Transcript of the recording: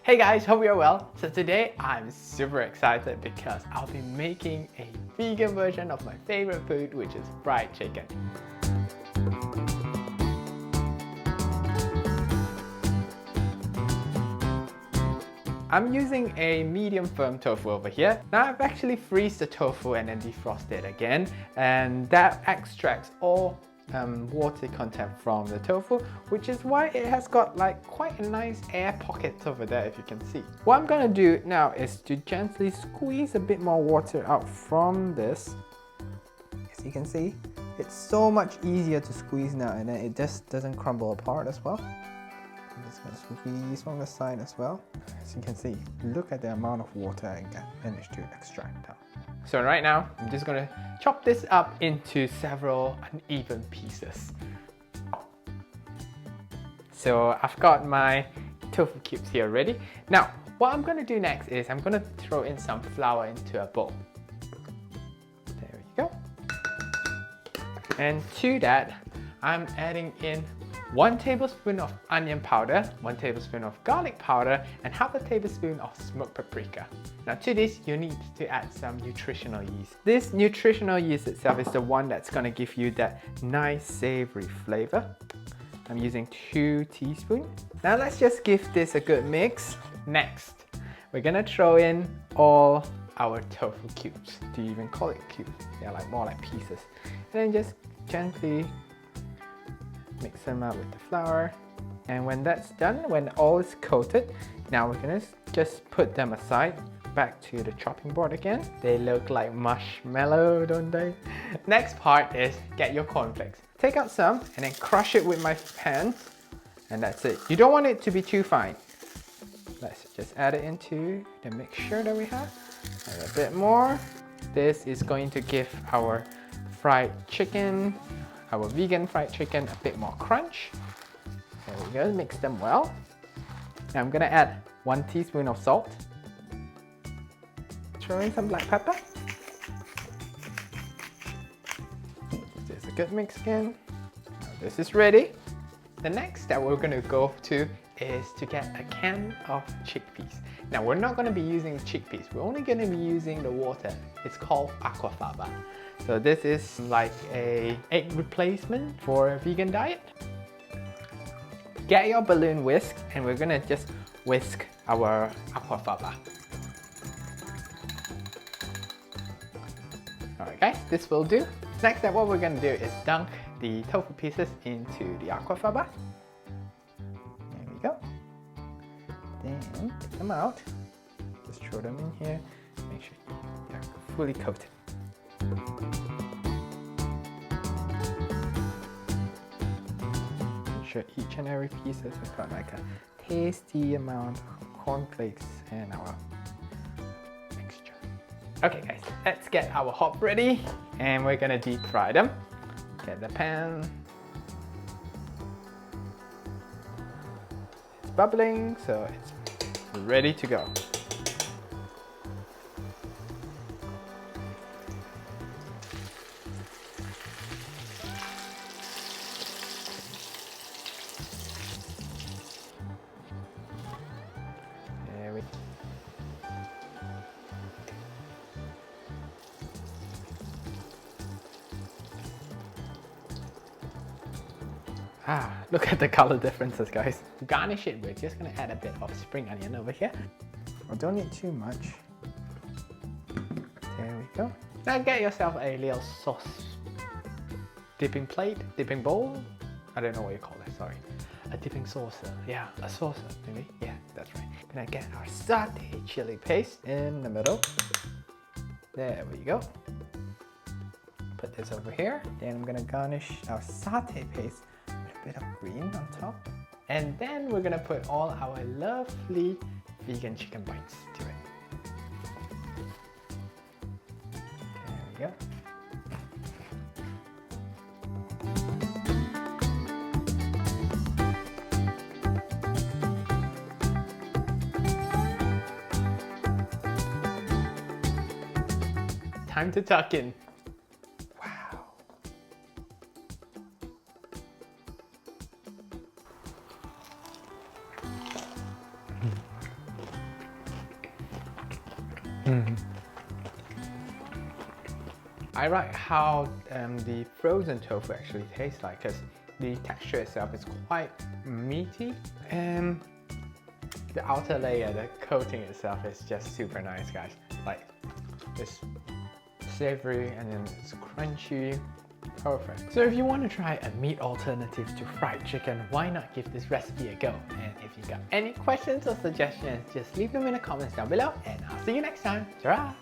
Hey guys, hope you're well. So today I'm super excited because I'll be making a vegan version of my favorite food, which is fried chicken. I'm using a medium firm tofu over here. Now I've actually freezed the tofu and then defrosted it again, and that extracts all water content from the tofu, which is why it has got like quite a nice air pocket over there, if you can see. What I'm gonna do now is to gently squeeze a bit more water out from this. As you can see, it's so much easier to squeeze now, and then it just doesn't crumble apart as well. I'm just gonna squeeze from the side as well. As you can see, look at the amount of water I managed to extract out. So right now, I'm just gonna chop this up into several uneven pieces. So I've got my tofu cubes here ready. Now, what I'm gonna do next is I'm gonna throw in some flour into a bowl. There we go. And to that, I'm adding in 1 tablespoon of onion powder, 1 tablespoon of garlic powder, and half a tablespoon of smoked paprika. Now to this, you need to add some nutritional yeast. This nutritional yeast itself is the one that's going to give you that nice savory flavor. I'm using 2 teaspoons. Now let's just give this a good mix. Next, we're going to throw in all our tofu cubes. Do you even call it cubes? They're like more like pieces. And then just gently mix them up with the flour, and when that's done, when all is coated, now we're gonna just put them aside, back to the chopping board again. They look like marshmallow, don't they? Next part is get your cornflakes. Take out some and then crush it with my hand, and that's it. You don't want it to be too fine. Let's just add it into the mixture that we have. Add a bit more. This is going to give our fried chicken, our vegan fried chicken, a bit more crunch. There we go, mix them well. Now I'm gonna add 1 teaspoon of salt. Throw in some black pepper. There's a good mix again. Now this is ready. The next step we're gonna go to is to get a can of chickpeas. Now we're not gonna be using chickpeas, we're only gonna be using the water. It's called aquafaba. So this is like a egg replacement for a vegan diet. Get your balloon whisk, and we're gonna just whisk our aquafaba. Alright guys, this will do. Next step, what we're gonna do is dunk the tofu pieces into the aquafaba. There we go. Then take them out. Just throw them in here. Make sure they're fully coated. Make sure each and every piece has got like a tasty amount of cornflakes and our mixture. Okay guys, let's get our hop ready, and we're gonna deep fry them. Get the pan. It's bubbling, so it's ready to go. Look at the color differences, guys. To garnish it, we're just gonna add a bit of spring onion over here. I don't need too much. There we go. Now get yourself a little sauce dipping plate, dipping bowl. I don't know what you call it, sorry. A dipping saucer. Yeah, a saucer, maybe. Yeah, that's right. Gonna get our satay chili paste in the middle. There we go. Put this over here. Then I'm gonna garnish our satay paste with a bit of green on top. And then we're gonna put all our lovely vegan chicken bites to it. There we go. Time to tuck in. Wow. I like how the frozen tofu actually tastes like, because the texture itself is quite meaty, and the outer layer, the coating itself is just super nice, guys. Like, it's savory and then it's crunchy. Perfect. So if you want to try a meat alternative to fried chicken, why not give this recipe a go? And if you got any questions or suggestions, just leave them in the comments down below, and I'll see you next time. Ta-ra!